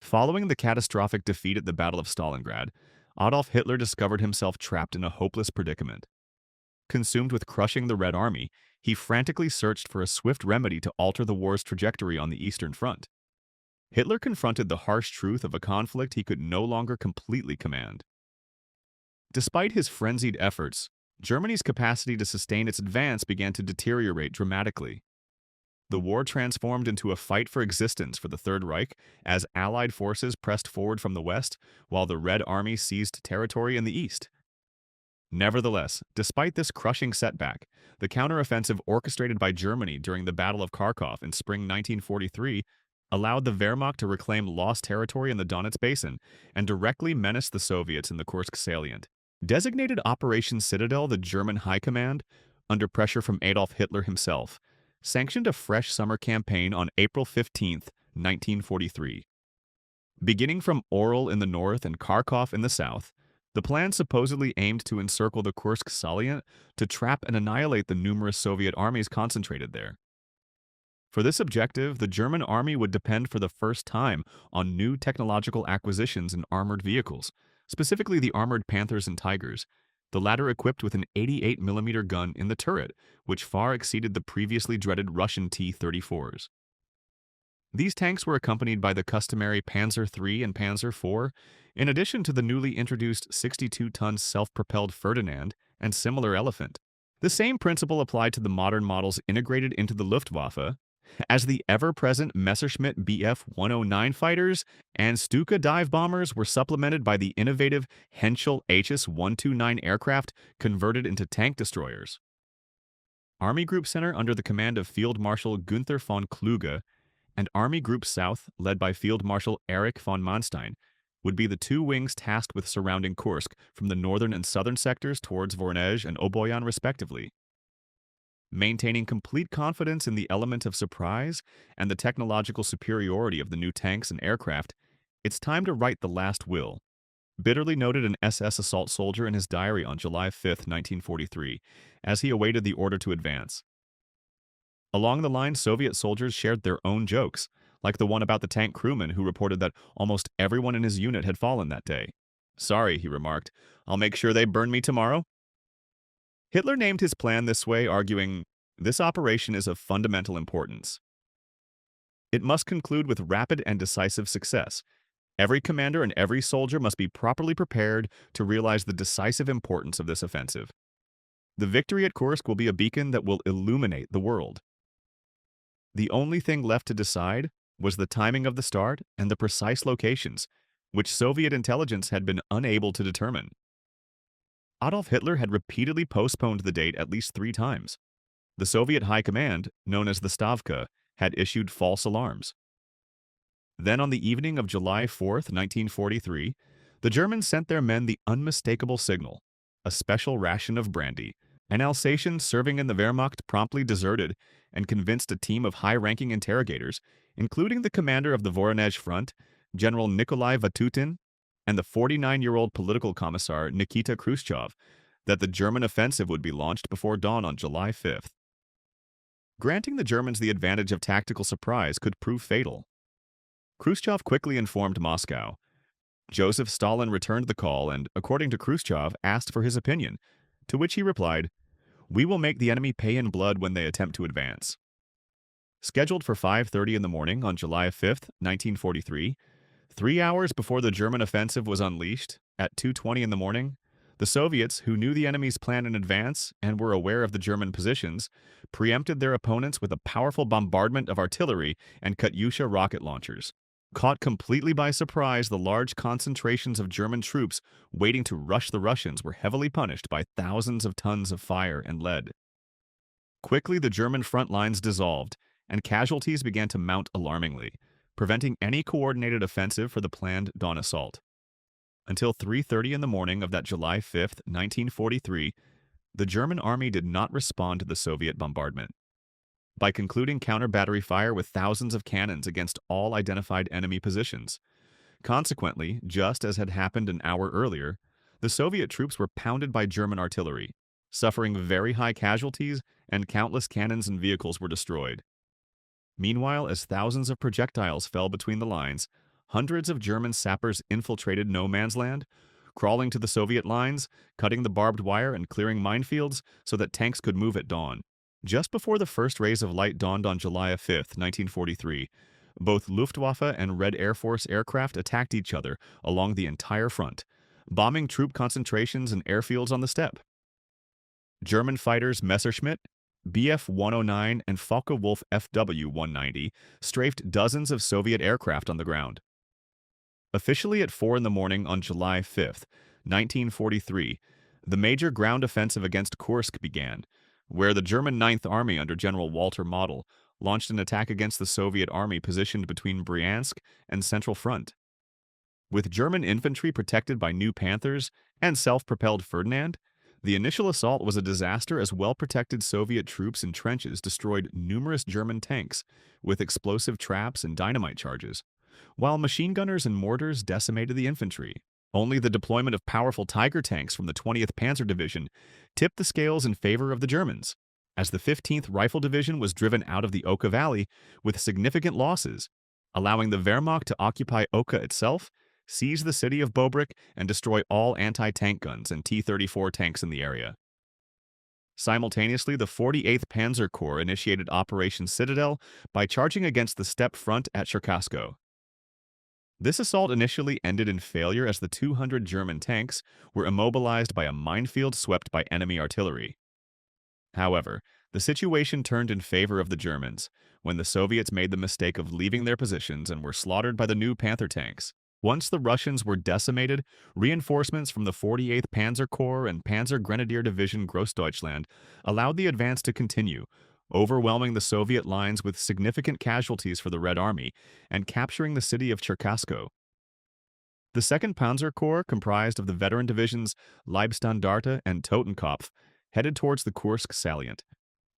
Following the catastrophic defeat at the Battle of Stalingrad, Adolf Hitler discovered himself trapped in a hopeless predicament. Consumed with crushing the Red Army, he frantically searched for a swift remedy to alter the war's trajectory on the Eastern Front. Hitler confronted the harsh truth of a conflict he could no longer completely command. Despite his frenzied efforts, Germany's capacity to sustain its advance began to deteriorate dramatically. The war transformed into a fight for existence for the Third Reich as Allied forces pressed forward from the west, while the Red Army seized territory in the east. Nevertheless, despite this crushing setback, the counteroffensive orchestrated by Germany during the Battle of Kharkov in spring 1943 allowed the Wehrmacht to reclaim lost territory in the Donetsk Basin and directly menace the Soviets in the Kursk salient. Designated Operation Citadel, the German High Command, under pressure from Adolf Hitler himself, sanctioned a fresh summer campaign on April 15, 1943. Beginning from Orel in the north and Kharkov in the south, the plan supposedly aimed to encircle the Kursk salient to trap and annihilate the numerous Soviet armies concentrated there. For this objective, the German army would depend for the first time on new technological acquisitions in armored vehicles, specifically the armored Panthers and Tigers, the latter equipped with an 88mm gun in the turret, which far exceeded the previously dreaded Russian T-34s. These tanks were accompanied by the customary Panzer III and Panzer IV, in addition to the newly introduced 62-ton self-propelled Ferdinand and similar Elephant. The same principle applied to the modern models integrated into the Luftwaffe, as the ever-present Messerschmitt Bf-109 fighters and Stuka dive bombers were supplemented by the innovative Henschel HS-129 aircraft converted into tank destroyers. Army Group Center under the command of Field Marshal Günther von Kluge and Army Group South, led by Field Marshal Erich von Manstein, would be the two wings tasked with surrounding Kursk from the northern and southern sectors towards Voronezh and Oboyan respectively. Maintaining complete confidence in the element of surprise and the technological superiority of the new tanks and aircraft, it's time to write the last will, bitterly noted an SS assault soldier in his diary on July 5, 1943, as he awaited the order to advance. Along the line, Soviet soldiers shared their own jokes, like the one about the tank crewman who reported that almost everyone in his unit had fallen that day. "Sorry," he remarked, "I'll make sure they burn me tomorrow." Hitler named his plan this way, arguing, "This operation is of fundamental importance. It must conclude with rapid and decisive success. Every commander and every soldier must be properly prepared to realize the decisive importance of this offensive. The victory at Kursk will be a beacon that will illuminate the world." The only thing left to decide was the timing of the start and the precise locations, which Soviet intelligence had been unable to determine. Adolf Hitler had repeatedly postponed the date at least 3 times. The Soviet High Command, known as the Stavka, had issued false alarms. Then on the evening of July 4, 1943, the Germans sent their men the unmistakable signal, a special ration of brandy. An Alsatian serving in the Wehrmacht promptly deserted and convinced a team of high-ranking interrogators, including the commander of the Voronezh Front, General Nikolai Vatutin, and the 49-year-old political commissar Nikita Khrushchev, that the German offensive would be launched before dawn on July 5th. Granting the Germans the advantage of tactical surprise could prove fatal. Khrushchev quickly informed Moscow. Joseph Stalin returned the call and, according to Khrushchev, asked for his opinion, to which he replied, "We will make the enemy pay in blood when they attempt to advance." Scheduled for 5:30 in the morning on July 5, 1943, 3 hours before the German offensive was unleashed, at 2:20 in the morning, the Soviets, who knew the enemy's plan in advance and were aware of the German positions, preempted their opponents with a powerful bombardment of artillery and Katyusha rocket launchers. Caught completely by surprise, the large concentrations of German troops waiting to rush the Russians were heavily punished by thousands of tons of fire and lead. Quickly, the German front lines dissolved, and casualties began to mount alarmingly, preventing any coordinated offensive for the planned dawn assault. Until 3:30 in the morning of that July 5, 1943, the German army did not respond to the Soviet bombardment. By concluding counter-battery fire with thousands of cannons against all identified enemy positions. Consequently, just as had happened an hour earlier, the Soviet troops were pounded by German artillery, suffering very high casualties, and countless cannons and vehicles were destroyed. Meanwhile, as thousands of projectiles fell between the lines, hundreds of German sappers infiltrated no man's land, crawling to the Soviet lines, cutting the barbed wire and clearing minefields so that tanks could move at dawn. Just before the first rays of light dawned on July 5, 1943, both Luftwaffe and Red Air Force aircraft attacked each other along the entire front, bombing troop concentrations and airfields on the steppe. German fighters Messerschmitt, Bf-109, and Focke-Wulf Fw-190 strafed dozens of Soviet aircraft on the ground. Officially at 4 in the morning on July 5, 1943, the major ground offensive against Kursk began, where the German Ninth Army under General Walter Model launched an attack against the Soviet army positioned between Bryansk and Central Front. With German infantry protected by new Panthers and self-propelled Ferdinand, the initial assault was a disaster as well-protected Soviet troops in trenches destroyed numerous German tanks with explosive traps and dynamite charges, while machine gunners and mortars decimated the infantry. Only the deployment of powerful Tiger tanks from the 20th Panzer Division tipped the scales in favor of the Germans, as the 15th Rifle Division was driven out of the Oka Valley with significant losses, allowing the Wehrmacht to occupy Oka itself, seize the city of Bobruk, and destroy all anti-tank guns and T-34 tanks in the area. Simultaneously, the 48th Panzer Corps initiated Operation Citadel by charging against the steppe front at Cherkasko. This assault initially ended in failure as the 200 German tanks were immobilized by a minefield swept by enemy artillery. However, the situation turned in favor of the Germans when the Soviets made the mistake of leaving their positions and were slaughtered by the new Panther tanks. Once the Russians were decimated, reinforcements from the 48th Panzer Corps and Panzer Grenadier Division Grossdeutschland allowed the advance to continue, overwhelming the Soviet lines with significant casualties for the Red Army and capturing the city of Cherkasko. The 2nd Panzer Corps, comprised of the veteran divisions Leibstandarte and Totenkopf, headed towards the Kursk salient,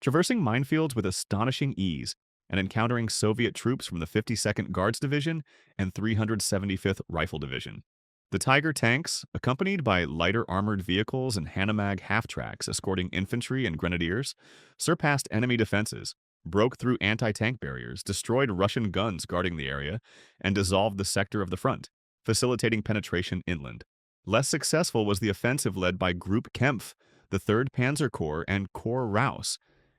traversing minefields with astonishing ease and encountering Soviet troops from the 52nd Guards Division and 375th Rifle Division. The Tiger tanks, accompanied by lighter armored vehicles and Hanomag half-tracks escorting infantry and grenadiers, surpassed enemy defenses, broke through anti-tank barriers, destroyed Russian guns guarding the area, and dissolved the sector of the front, facilitating penetration inland. Less successful was the offensive led by Group Kempf, the 3rd Panzer Corps, and Corps Raus,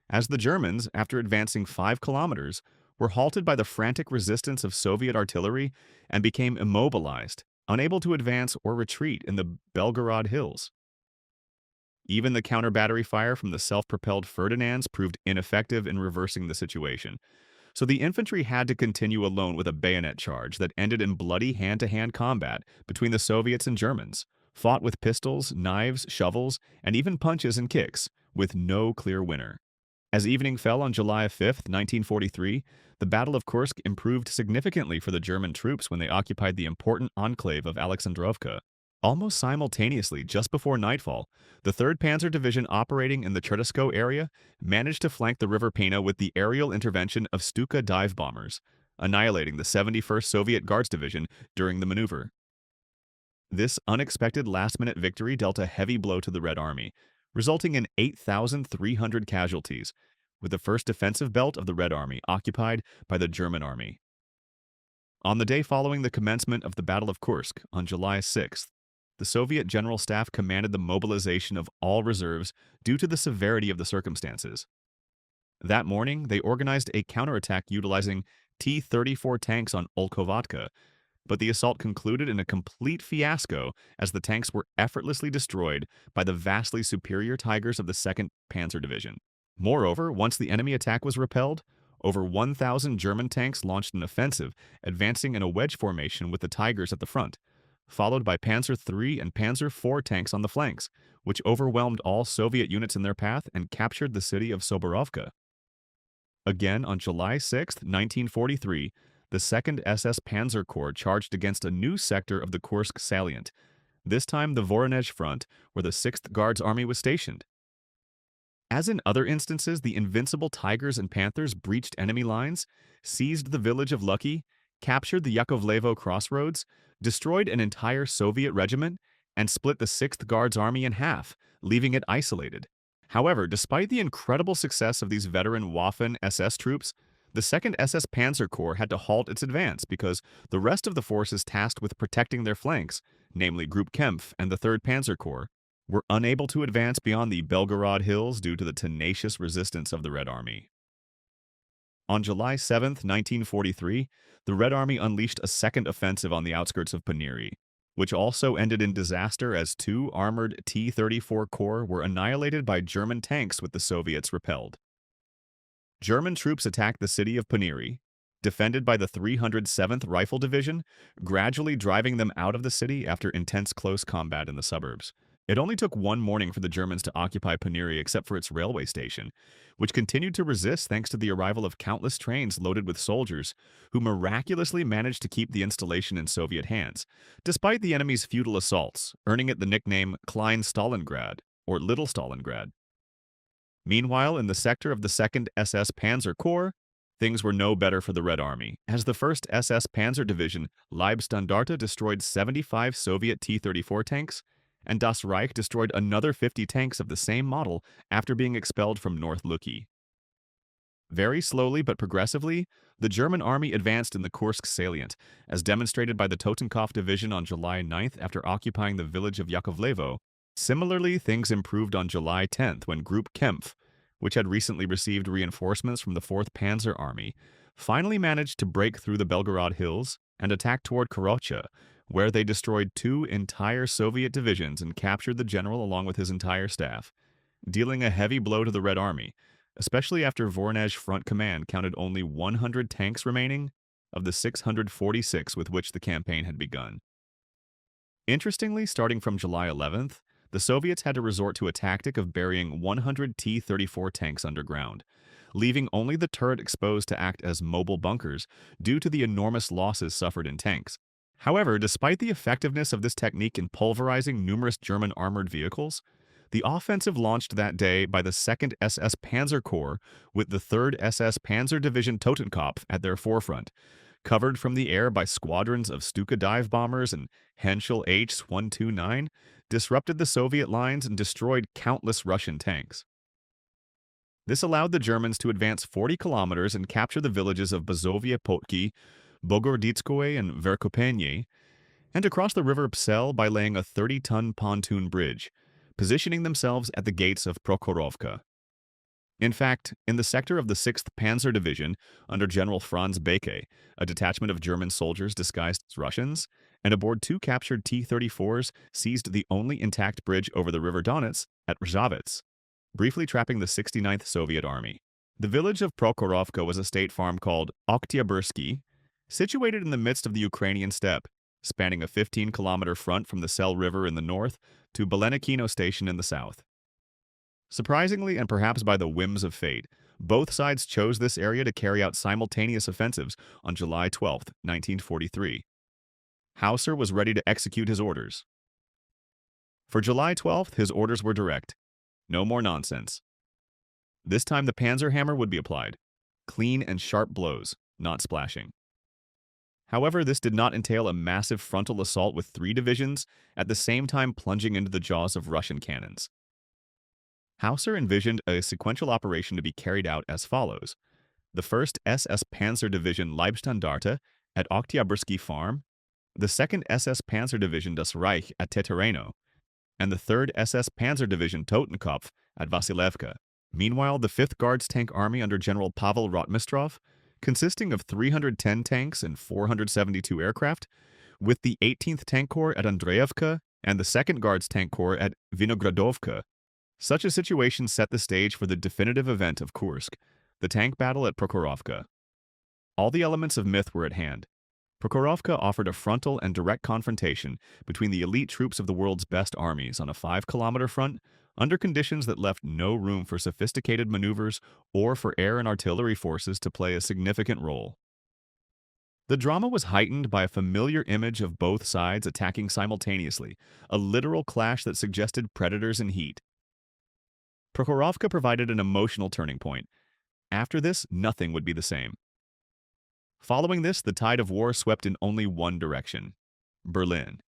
as the Germans, after advancing 5 kilometers, were halted by the frantic resistance of Soviet artillery and became immobilized, unable to advance or retreat in the Belgorod Hills. Even the counter-battery fire from the self-propelled Ferdinands proved ineffective in reversing the situation, so the infantry had to continue alone with a bayonet charge that ended in bloody hand-to-hand combat between the Soviets and Germans, fought with pistols, knives, shovels, and even punches and kicks, with no clear winner. As evening fell on July 5, 1943, the Battle of Kursk improved significantly for the German troops when they occupied the important enclave of Alexandrovka. Almost simultaneously, just before nightfall, the 3rd Panzer Division operating in the Cherkasko area managed to flank the River Pena with the aerial intervention of Stuka dive bombers, annihilating the 71st Soviet Guards Division during the maneuver. This unexpected last-minute victory dealt a heavy blow to the Red Army, resulting in 8,300 casualties, with the first defensive belt of the Red Army occupied by the German Army. On the day following the commencement of the Battle of Kursk, on July 6th, the Soviet General Staff commanded the mobilization of all reserves due to the severity of the circumstances. That morning, they organized a counterattack utilizing T-34 tanks on Olkovatka, but the assault concluded in a complete fiasco as the tanks were effortlessly destroyed by the vastly superior Tigers of the 2nd Panzer Division. Moreover, once the enemy attack was repelled, over 1,000 German tanks launched an offensive, advancing in a wedge formation with the Tigers at the front, followed by Panzer III and Panzer IV tanks on the flanks, which overwhelmed all Soviet units in their path and captured the city of Soborovka. Again, on July 6, 1943, the 2nd SS Panzer Corps charged against a new sector of the Kursk salient, this time the Voronezh front, where the 6th Guards Army was stationed. As in other instances, the invincible Tigers and Panthers breached enemy lines, seized the village of Lucky, captured the Yakovlevo crossroads, destroyed an entire Soviet regiment, and split the 6th Guards Army in half, leaving it isolated. However, despite the incredible success of these veteran Waffen SS troops, The 2nd SS Panzer Corps had to halt its advance because the rest of the forces tasked with protecting their flanks, namely Group Kempf and the 3rd Panzer Corps, were unable to advance beyond the Belgorod Hills due to the tenacious resistance of the Red Army. On July 7, 1943, the Red Army unleashed a second offensive on the outskirts of Paniri, which also ended in disaster as 2 armored T-34 Corps were annihilated by German tanks with the Soviets repelled. German troops attacked the city of Paniri, defended by the 307th Rifle Division, gradually driving them out of the city after intense close combat in the suburbs. It only took one morning for the Germans to occupy Paniri except for its railway station, which continued to resist thanks to the arrival of countless trains loaded with soldiers, who miraculously managed to keep the installation in Soviet hands, despite the enemy's futile assaults, earning it the nickname Klein Stalingrad, or Little Stalingrad. Meanwhile, in the sector of the 2nd SS Panzer Corps, things were no better for the Red Army, as the 1st SS Panzer Division Leibstandarte destroyed 75 Soviet T-34 tanks, and Das Reich destroyed another 50 tanks of the same model after being expelled from North Luki. Very slowly but progressively, the German army advanced in the Kursk salient, as demonstrated by the Totenkopf Division on July 9th after occupying the village of Yakovlevo. Similarly, things improved on July 10th when Group Kempf, which had recently received reinforcements from the 4th Panzer Army, finally managed to break through the Belgorod Hills and attack toward Korocha, where they destroyed 2 entire Soviet divisions and captured the general along with his entire staff, dealing a heavy blow to the Red Army, especially after Voronezh Front Command counted only 100 tanks remaining of the 646 with which the campaign had begun. Interestingly, starting from July 11th, the Soviets had to resort to a tactic of burying 100 T-34 tanks underground, leaving only the turret exposed to act as mobile bunkers due to the enormous losses suffered in tanks. However, despite the effectiveness of this technique in pulverizing numerous German armored vehicles, the offensive launched that day by the 2nd SS Panzer Corps with the 3rd SS Panzer Division Totenkopf at their forefront, covered from the air by squadrons of Stuka dive bombers and Henschel H-129, disrupted the Soviet lines and destroyed countless Russian tanks. This allowed the Germans to advance 40 kilometers and capture the villages of Bazovia Potki, Bogoroditskoye, and Verkopenye, and to cross the river Psel by laying a 30-ton pontoon bridge, positioning themselves at the gates of Prokhorovka. In fact, in the sector of the 6th Panzer Division, under General Franz Beke, a detachment of German soldiers disguised as Russians, and aboard 2 captured T-34s, seized the only intact bridge over the River Donets at Rzhavets, briefly trapping the 69th Soviet Army. The village of Prokhorovka was a state farm called Oktyabrski, situated in the midst of the Ukrainian steppe, spanning a 15-kilometer front from the Sel River in the north to Belenikino Station in the south. Surprisingly, and perhaps by the whims of fate, both sides chose this area to carry out simultaneous offensives on July 12, 1943. Hauser was ready to execute his orders. For July 12th, his orders were direct. No more nonsense. This time the Panzer hammer would be applied. Clean and sharp blows, not splashing. However, this did not entail a massive frontal assault with 3 divisions at the same time plunging into the jaws of Russian cannons. Hauser envisioned a sequential operation to be carried out as follows. The 1st SS Panzer Division Leibstandarte at Oktyabrski Farm, the 2nd SS Panzer Division Das Reich at Tetereno, and the 3rd SS Panzer Division Totenkopf at Vasilevka. Meanwhile, the 5th Guards Tank Army under General Pavel Rotmistrov, consisting of 310 tanks and 472 aircraft, with the 18th Tank Corps at Andreevka and the 2nd Guards Tank Corps at Vinogradovka. Such a situation set the stage for the definitive event of Kursk, the tank battle at Prokhorovka. All the elements of myth were at hand. Prokhorovka offered a frontal and direct confrontation between the elite troops of the world's best armies on a 5-kilometer front, under conditions that left no room for sophisticated maneuvers or for air and artillery forces to play a significant role. The drama was heightened by a familiar image of both sides attacking simultaneously, a literal clash that suggested predators in heat. Prokhorovka provided an emotional turning point. After this, nothing would be the same. Following this, the tide of war swept in only one direction: Berlin.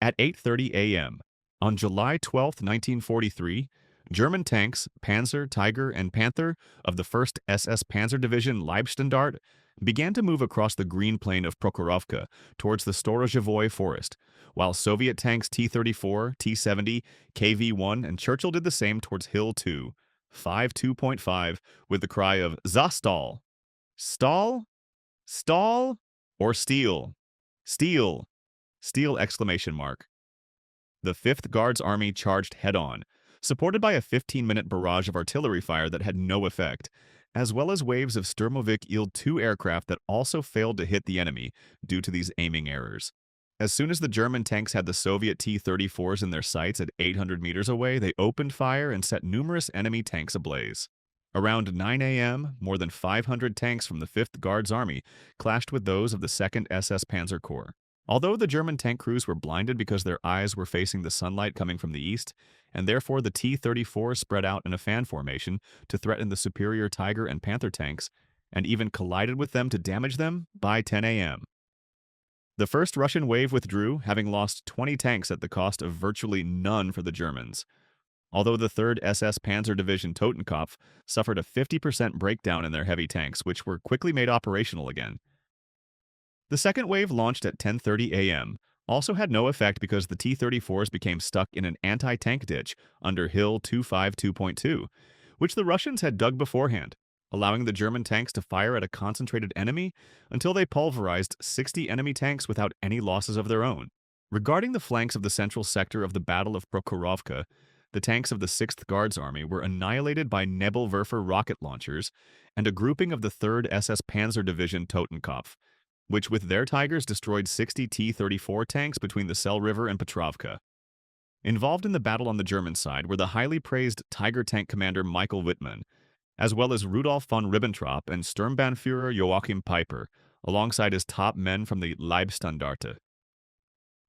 At 8:30 a.m., on July 12, 1943, German tanks, Panzer, Tiger, and Panther of the 1st SS Panzer Division Leibstandarte began to move across the green plain of Prokhorovka towards the Storozhevoy forest, while Soviet tanks T-34, T-70, KV-1, and Churchill did the same towards Hill 2, 52.5, with the cry of "Zastal!" Stall? Stall? Or steal? Steal! Steal! Exclamation mark. The 5th Guards Army charged head-on, supported by a 15-minute barrage of artillery fire that had no effect, as well as waves of Sturmovik Il-2 aircraft that also failed to hit the enemy due to these aiming errors. As soon as the German tanks had the Soviet T-34s in their sights at 800 meters away, they opened fire and set numerous enemy tanks ablaze. Around 9 a.m., more than 500 tanks from the 5th Guards Army clashed with those of the 2nd SS Panzer Corps. Although the German tank crews were blinded because their eyes were facing the sunlight coming from the east, and therefore the T-34 spread out in a fan formation to threaten the superior Tiger and Panther tanks, and even collided with them to damage them by 10 a.m. The first Russian wave withdrew, having lost 20 tanks at the cost of virtually none for the Germans. Although the 3rd SS Panzer Division Totenkopf suffered a 50% breakdown in their heavy tanks, which were quickly made operational again. The second wave, launched at 10:30 a.m., also had no effect because the T-34s became stuck in an anti-tank ditch under Hill 252.2, which the Russians had dug beforehand, allowing the German tanks to fire at a concentrated enemy until they pulverized 60 enemy tanks without any losses of their own. Regarding the flanks of the central sector of the Battle of Prokhorovka, the tanks of the 6th Guards Army were annihilated by Nebelwerfer rocket launchers and a grouping of the 3rd SS Panzer Division Totenkopf, which with their Tigers destroyed 60 T-34 tanks between the Sel River and Petrovka. Involved in the battle on the German side were the highly praised Tiger tank commander Michael Wittmann, as well as Rudolf von Ribbentrop and Sturmbannführer Joachim Peiper, alongside his top men from the Leibstandarte.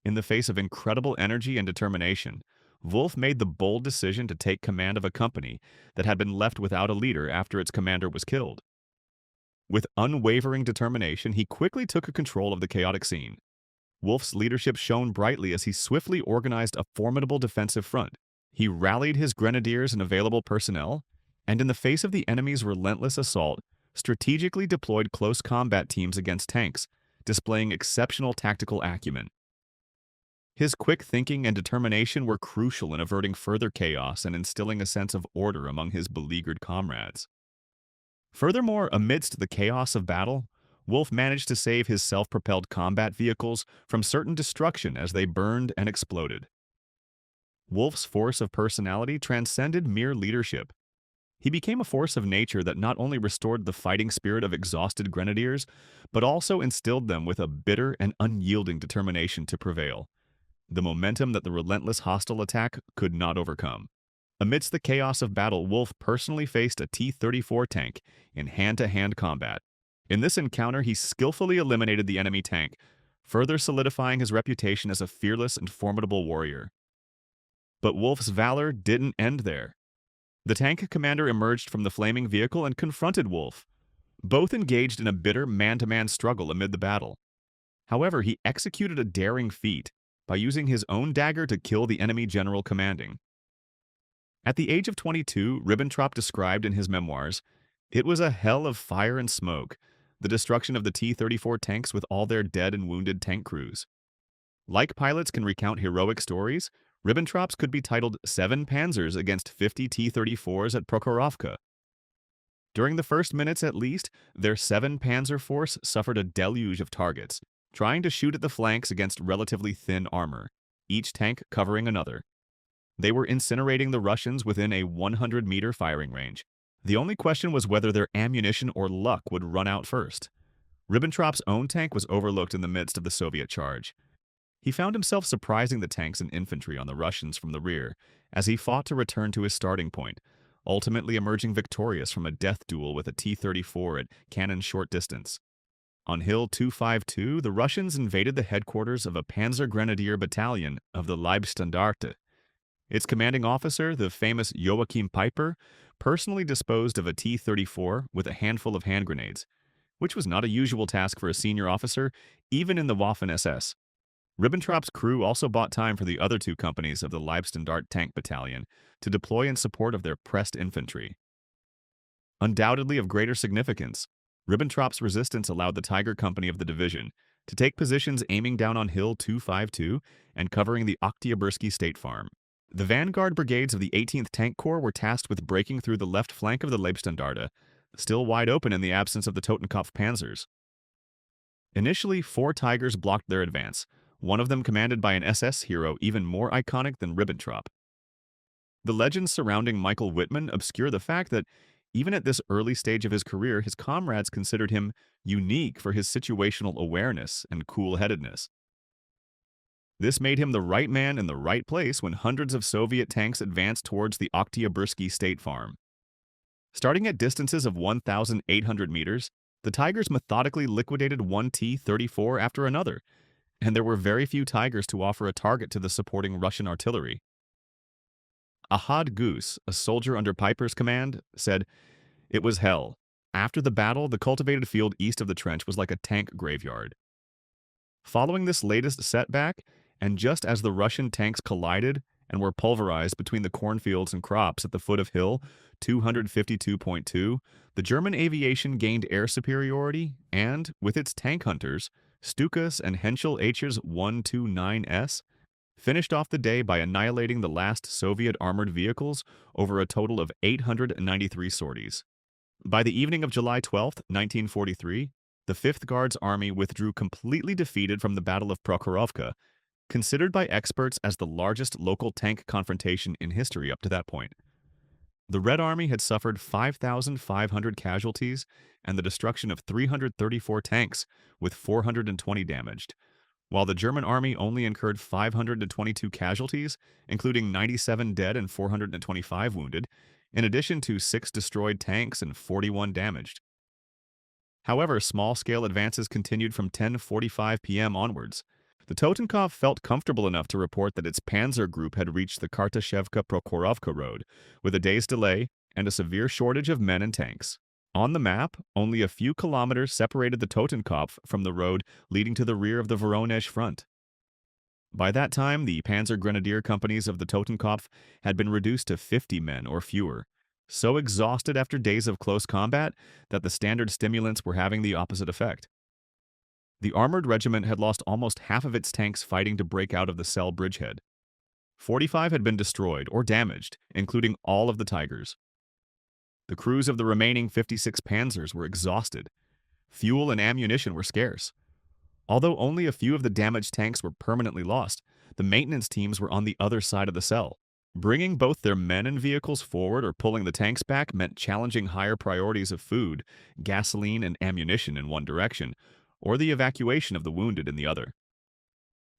In the face of incredible energy and determination, Wolf made the bold decision to take command of a company that had been left without a leader after its commander was killed. With unwavering determination, he quickly took control of the chaotic scene. Wolf's leadership shone brightly as he swiftly organized a formidable defensive front. He rallied his grenadiers and available personnel, and in the face of the enemy's relentless assault, strategically deployed close combat teams against tanks, displaying exceptional tactical acumen. His quick thinking and determination were crucial in averting further chaos and instilling a sense of order among his beleaguered comrades. Furthermore, amidst the chaos of battle, Wolf managed to save his self-propelled combat vehicles from certain destruction as they burned and exploded. Wolf's force of personality transcended mere leadership. He became a force of nature that not only restored the fighting spirit of exhausted grenadiers, but also instilled them with a bitter and unyielding determination to prevail, the momentum that the relentless hostile attack could not overcome. Amidst the chaos of battle, Wolf personally faced a T-34 tank in hand-to-hand combat. In this encounter, he skillfully eliminated the enemy tank, further solidifying his reputation as a fearless and formidable warrior. But Wolf's valor didn't end there. The tank commander emerged from the flaming vehicle and confronted Wolf. Both engaged in a bitter man-to-man struggle amid the battle. However, he executed a daring feat by using his own dagger to kill the enemy general commanding. At the age of 22, Ribbentrop described in his memoirs, "It was a hell of fire and smoke, the destruction of the T-34 tanks with all their dead and wounded tank crews." Like pilots can recount heroic stories, Ribbentrop's could be titled 7 Panzers against 50 T-34s at Prokhorovka. During the first minutes at least, their 7 Panzer force suffered a deluge of targets, trying to shoot at the flanks against relatively thin armor, each tank covering another. They were incinerating the Russians within a 100-meter firing range. The only question was whether their ammunition or luck would run out first. Ribbentrop's own tank was overlooked in the midst of the Soviet charge. He found himself surprising the tanks and infantry on the Russians from the rear as he fought to return to his starting point, ultimately emerging victorious from a death duel with a T-34 at cannon short distance. On Hill 252, the Russians invaded the headquarters of a Panzer Grenadier Battalion of the Leibstandarte. Its commanding officer, the famous Joachim Peiper, personally disposed of a T-34 with a handful of hand grenades, which was not a usual task for a senior officer, even in the Waffen-SS. Ribbentrop's crew also bought time for the other two companies of the Leibstandarte Tank Battalion to deploy in support of their pressed infantry. Undoubtedly of greater significance, Ribbentrop's resistance allowed the Tiger Company of the division to take positions aiming down on Hill 252 and covering the Oktyabrski State Farm. The vanguard brigades of the 18th Tank Corps were tasked with breaking through the left flank of the Leibstandarte, still wide open in the absence of the Totenkopf panzers. Initially, 4 Tigers blocked their advance, one of them commanded by an SS hero even more iconic than Ribbentrop. The legends surrounding Michael Wittmann obscure the fact that, even at this early stage of his career, his comrades considered him unique for his situational awareness and cool-headedness. This made him the right man in the right place when hundreds of Soviet tanks advanced towards the Oktyabrski State Farm. Starting at distances of 1,800 meters, the Tigers methodically liquidated one T-34 after another, and there were very few Tigers to offer a target to the supporting Russian artillery. Ahad Gus, a soldier under Piper's command, said, "It was hell. After the battle, the cultivated field east of the trench was like a tank graveyard." Following this latest setback, and just as the Russian tanks collided and were pulverized between the cornfields and crops at the foot of Hill 252.2, the German aviation gained air superiority and, with its tank hunters, Stukas and Henschel H's 129S, finished off the day by annihilating the last Soviet armored vehicles over a total of 893 sorties. By the evening of July 12, 1943, the 5th Guards Army withdrew completely defeated from the Battle of Prokhorovka, considered by experts as the largest local tank confrontation in history up to that point. The Red Army had suffered 5,500 casualties and the destruction of 334 tanks, with 420 damaged, while the German Army only incurred 522 casualties, including 97 dead and 425 wounded, in addition to 6 destroyed tanks and 41 damaged. However, small-scale advances continued from 10:45 p.m. onwards. The Totenkopf felt comfortable enough to report that its panzer group had reached the Kartashevka-Prokhorovka road, with a day's delay and a severe shortage of men and tanks. On the map, only a few kilometers separated the Totenkopf from the road leading to the rear of the Voronezh front. By that time, the Panzer Grenadier companies of the Totenkopf had been reduced to 50 men or fewer, so exhausted after days of close combat that the standard stimulants were having the opposite effect. The armored regiment had lost almost half of its tanks fighting to break out of the Cell bridgehead. 45 had been destroyed or damaged, including all of the Tigers. The crews of the remaining 56 panzers were exhausted. Fuel and ammunition were scarce. Although only a few of the damaged tanks were permanently lost, the maintenance teams were on the other side of the Cell. Bringing both their men and vehicles forward or pulling the tanks back meant challenging higher priorities of food, gasoline, and ammunition in one direction, or the evacuation of the wounded in the other.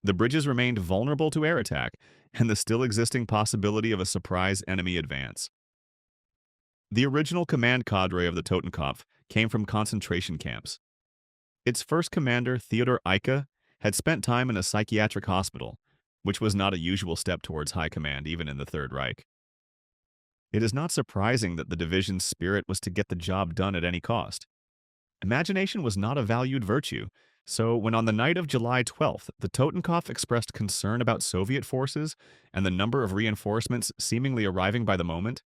The bridges remained vulnerable to air attack, and the still existing possibility of a surprise enemy advance. The original command cadre of the Totenkopf came from concentration camps. Its first commander, Theodor Eicke, had spent time in a psychiatric hospital, which was not a usual step towards high command even in the Third Reich. It is not surprising that the division's spirit was to get the job done at any cost. Imagination was not a valued virtue, so when on the night of July 12th, the Totenkopf expressed concern about Soviet forces and the number of reinforcements seemingly arriving by the moment,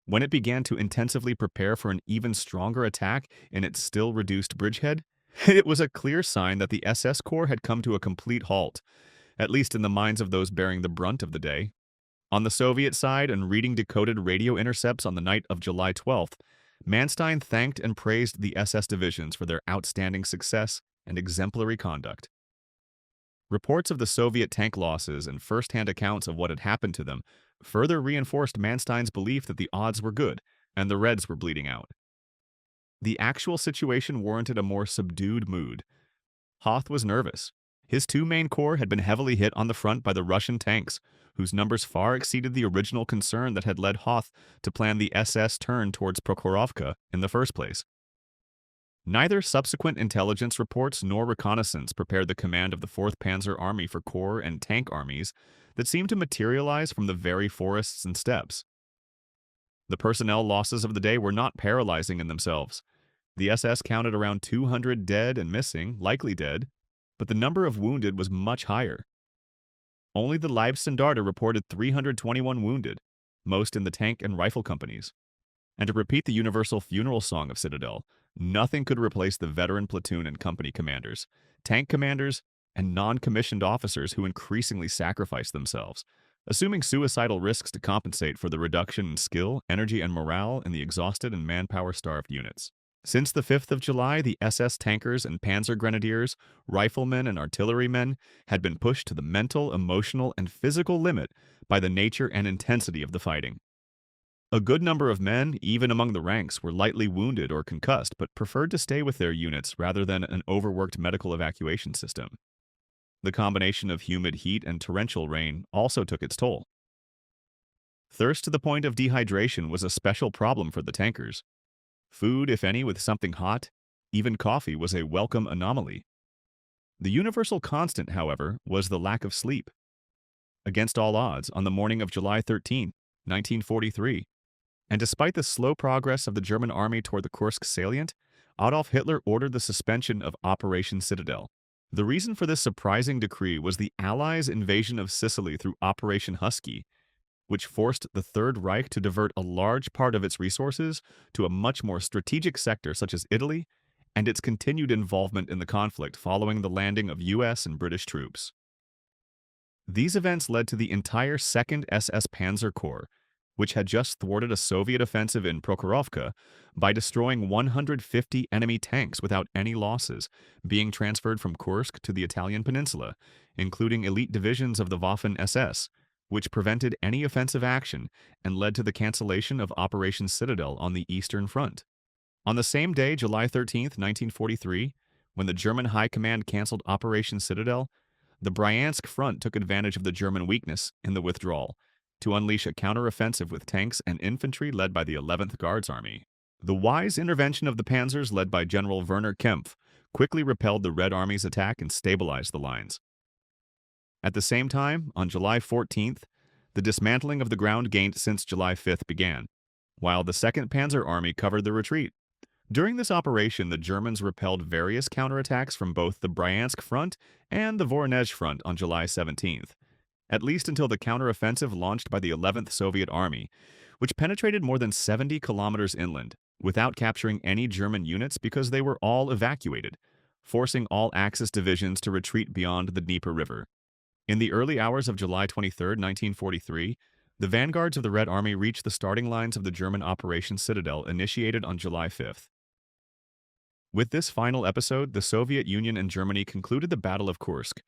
when it began to intensively prepare for an even stronger attack in its still reduced bridgehead, it was a clear sign that the SS Corps had come to a complete halt, at least in the minds of those bearing the brunt of the day. On the Soviet side, and reading decoded radio intercepts on the night of July 12th, Manstein thanked and praised the SS divisions for their outstanding success and exemplary conduct. Reports of the Soviet tank losses and first-hand accounts of what had happened to them further reinforced Manstein's belief that the odds were good and the Reds were bleeding out. The actual situation warranted a more subdued mood. Hoth was nervous. His 2 main corps had been heavily hit on the front by the Russian tanks, whose numbers far exceeded the original concern that had led Hoth to plan the SS turn towards Prokhorovka in the first place. Neither subsequent intelligence reports nor reconnaissance prepared the command of the 4th Panzer Army for corps and tank armies that seemed to materialize from the very forests and steppes. The personnel losses of the day were not paralyzing in themselves. The SS counted around 200 dead and missing, likely dead, but the number of wounded was much higher. Only the Leibstandarte reported 321 wounded, most in the tank and rifle companies. And to repeat the universal funeral song of Citadel, nothing could replace the veteran platoon and company commanders, tank commanders, and non-commissioned officers who increasingly sacrificed themselves, assuming suicidal risks to compensate for the reduction in skill, energy, and morale in the exhausted and manpower-starved units. Since the 5th of July, the SS tankers and panzer grenadiers, riflemen, and artillerymen had been pushed to the mental, emotional, and physical limit by the nature and intensity of the fighting. A good number of men, even among the ranks, were lightly wounded or concussed but preferred to stay with their units rather than an overworked medical evacuation system. The combination of humid heat and torrential rain also took its toll. Thirst to the point of dehydration was a special problem for the tankers. Food, if any, with something hot, even coffee, was a welcome anomaly. The universal constant, however, was the lack of sleep. Against all odds, on the morning of July 13, 1943, and despite the slow progress of the German army toward the Kursk salient, Adolf Hitler ordered the suspension of Operation Citadel. The reason for this surprising decree was the Allies' invasion of Sicily through Operation Husky, which forced the Third Reich to divert a large part of its resources to a much more strategic sector such as Italy, and its continued involvement in the conflict following the landing of US and British troops. These events led to the entire 2nd SS Panzer Corps, which had just thwarted a Soviet offensive in Prokhorovka by destroying 150 enemy tanks without any losses, being transferred from Kursk to the Italian peninsula, including elite divisions of the Waffen-SS, which prevented any offensive action and led to the cancellation of Operation Citadel on the Eastern Front. On the same day, July 13, 1943, when the German High Command canceled Operation Citadel, the Bryansk Front took advantage of the German weakness in the withdrawal to unleash a counteroffensive with tanks and infantry led by the 11th Guards Army. The wise intervention of the panzers led by General Werner Kempf quickly repelled the Red Army's attack and stabilized the lines. At the same time, on July 14th, the dismantling of the ground gained since July 5th began, while the 2nd Panzer Army covered the retreat. During this operation, the Germans repelled various counterattacks from both the Bryansk Front and the Voronezh Front on July 17th, at least until the counteroffensive launched by the 11th Soviet Army, which penetrated more than 70 kilometers inland, without capturing any German units because they were all evacuated, forcing all Axis divisions to retreat beyond the Dnieper River. In the early hours of July 23, 1943, the vanguards of the Red Army reached the starting lines of the German Operation Citadel initiated on July 5th. With this final episode, the Soviet Union and Germany concluded the Battle of Kursk,